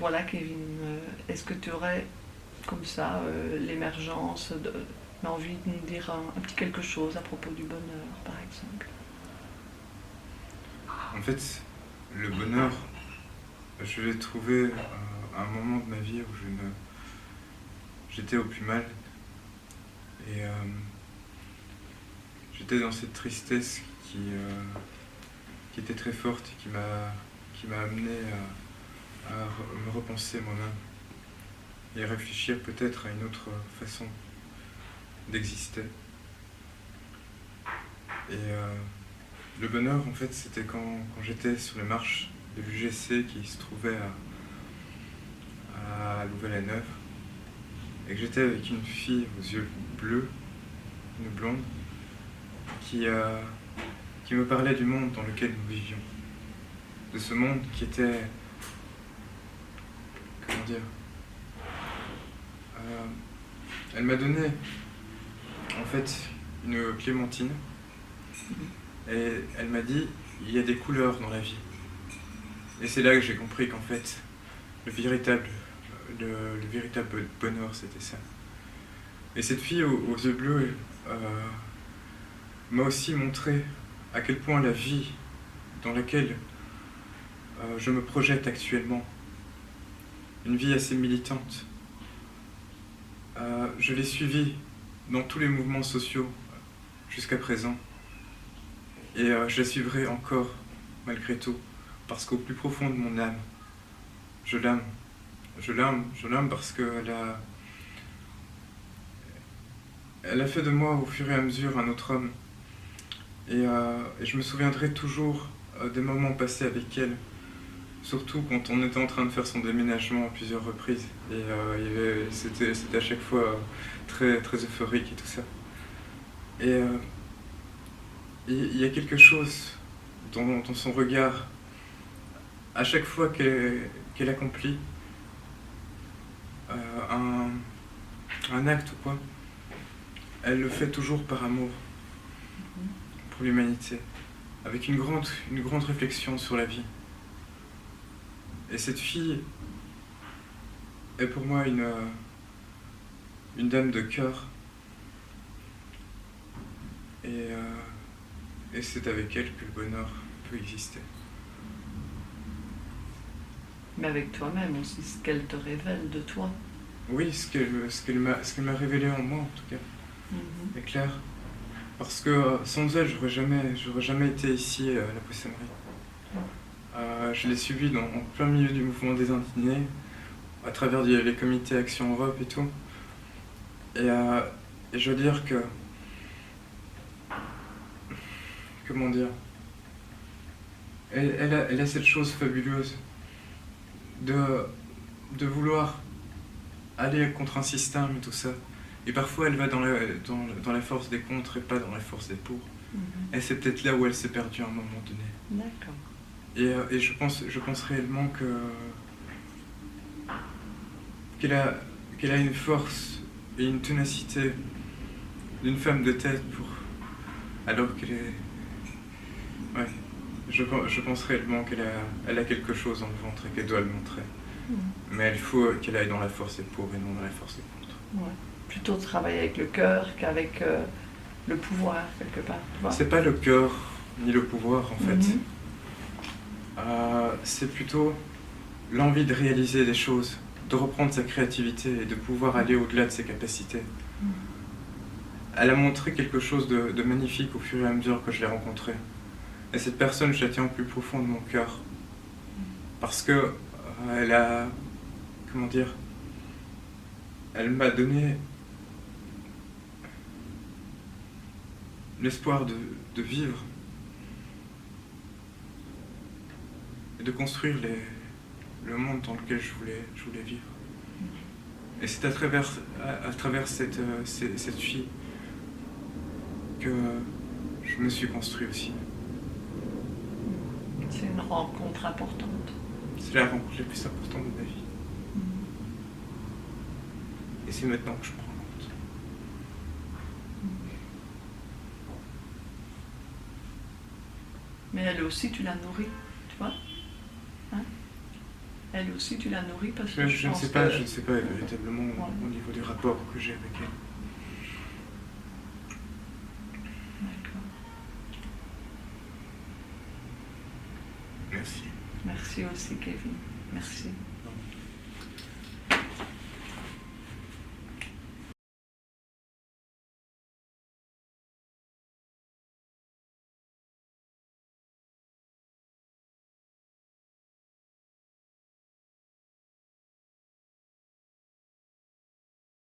voilà, Kevin, est-ce que tu aurais comme ça l'émergence, l'envie de nous dire un petit quelque chose à propos du bonheur, par exemple? En fait, le bonheur, je l'ai trouvé à un moment de ma vie où j'étais au plus mal. Et j'étais dans cette tristesse qui était très forte et qui m'a amené à me repenser moi-même et réfléchir peut-être à une autre façon d'exister. Et le bonheur, en fait, c'était quand j'étais sur les marches de l'UGC qui se trouvait à Louvain-la-Neuve et que j'étais avec une fille aux yeux bleus, une blonde, qui me parlait du monde dans lequel nous vivions. De ce monde qui était... Comment dire, elle m'a donné, en fait, une clémentine. Et elle m'a dit, il y a des couleurs dans la vie. Et c'est là que j'ai compris qu'en fait, le véritable bonheur, c'était ça. Et cette fille aux yeux bleus m'a aussi montré à quel point la vie dans laquelle je me projette actuellement, une vie assez militante, je l'ai suivie dans tous les mouvements sociaux jusqu'à présent. Et je la suivrai encore, malgré tout, parce qu'au plus profond de mon âme, je l'aime. Je l'aime parce qu'elle a fait de moi, au fur et à mesure, un autre homme. Et je me souviendrai toujours des moments passés avec elle, surtout quand on était en train de faire son déménagement à plusieurs reprises. Et c'était à chaque fois très, très euphorique et tout ça. Et il y a quelque chose dans son regard, à chaque fois qu'elle accomplit un acte ou quoi, elle le fait toujours par amour pour l'humanité, avec une grande réflexion sur la vie. Et cette fille est pour moi une dame de cœur. Et c'est avec elle que le bonheur peut exister. Mais avec toi-même aussi, ce qu'elle te révèle de toi. Oui, ce qu'elle m'a révélé en moi, en tout cas, est clair. Parce que sans elle, j'aurais jamais été ici à la poissonnerie. Je l'ai suivi en plein milieu du mouvement des indignés, à travers les comités Action Europe et tout. Et je veux dire que... Comment dire, elle a cette chose fabuleuse de vouloir aller contre un système et tout ça. Et parfois elle va dans la force des contre et pas dans la force des pour. Et c'est peut-être là où elle s'est perdue à un moment donné. D'accord. Et je pense réellement qu'elle a une force et une ténacité d'une femme de tête alors qu'elle est... Ouais, je pense réellement qu'elle a quelque chose dans le ventre et qu'elle doit le montrer. Mais il faut qu'elle aille dans la force des pour et non dans la force des contre. Ouais. Plutôt travailler avec le cœur qu'avec le pouvoir, quelque part. C'est pas le cœur ni le pouvoir, en fait. C'est plutôt l'envie de réaliser des choses, de reprendre sa créativité et de pouvoir aller au-delà de ses capacités. Elle a montré quelque chose de magnifique au fur et à mesure que je l'ai rencontrée. Et cette personne, je la tiens au plus profond de mon cœur. Parce que elle a... Comment dire, elle m'a donné l'espoir de vivre et de construire le monde dans lequel je voulais vivre. Et c'est à travers cette fille que je me suis construit aussi. C'est une rencontre importante. C'est la rencontre la plus importante de ma vie. Et c'est maintenant que je me rends compte. Mais elle aussi, tu l'as nourrie, tu vois, hein? Elle aussi, tu la nourris parce que Je ne pense sais pas, que- je ne sais pas véritablement Ouais. au niveau du rapport que j'ai avec elle. D'accord. Merci. Merci aussi, Kevin. Merci. Au revoir.